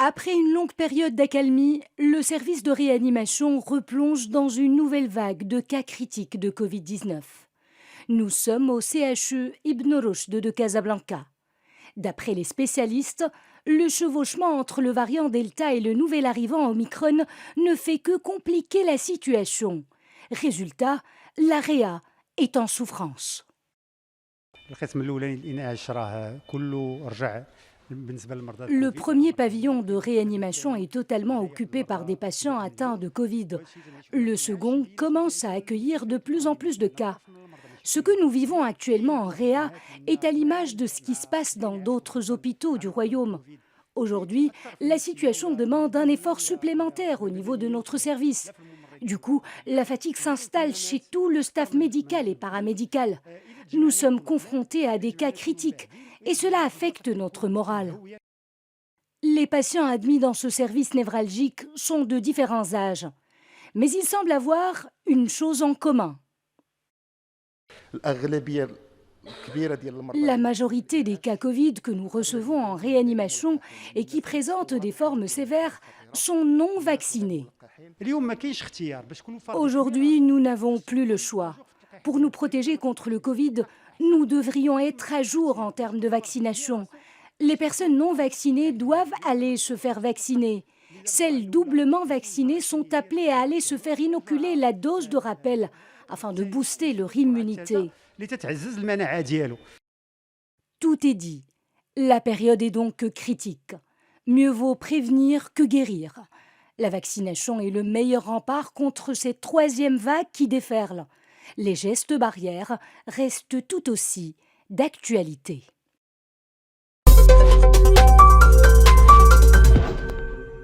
Après une longue période d'accalmie, le service de réanimation replonge dans une nouvelle vague de cas critiques de Covid-19. Nous sommes au CHU Ibn Rushd de Casablanca. D'après les spécialistes, le chevauchement entre le variant Delta et le nouvel arrivant Omicron ne fait que compliquer la situation. Résultat, l'AREA est en souffrance. Le premier pavillon de réanimation est totalement occupé par des patients atteints de Covid. Le second commence à accueillir de plus en plus de cas. Ce que nous vivons actuellement en Réa est à l'image de ce qui se passe dans d'autres hôpitaux du Royaume. Aujourd'hui, la situation demande un effort supplémentaire au niveau de notre service. Du coup, la fatigue s'installe chez tout le staff médical et paramédical. Nous sommes confrontés à des cas critiques et cela affecte notre morale. Les patients admis dans ce service névralgique sont de différents âges. Mais ils semblent avoir une chose en commun. La majorité des cas Covid que nous recevons en réanimation et qui présentent des formes sévères sont non vaccinés. Aujourd'hui, nous n'avons plus le choix. Pour nous protéger contre le Covid, nous devrions être à jour en termes de vaccination. Les personnes non vaccinées doivent aller se faire vacciner. Celles doublement vaccinées sont appelées à aller se faire inoculer la dose de rappel afin de booster leur immunité. Tout est dit. La période est donc critique. Mieux vaut prévenir que guérir. La vaccination est le meilleur rempart contre cette troisième vague qui déferle. Les gestes barrières restent tout aussi d'actualité.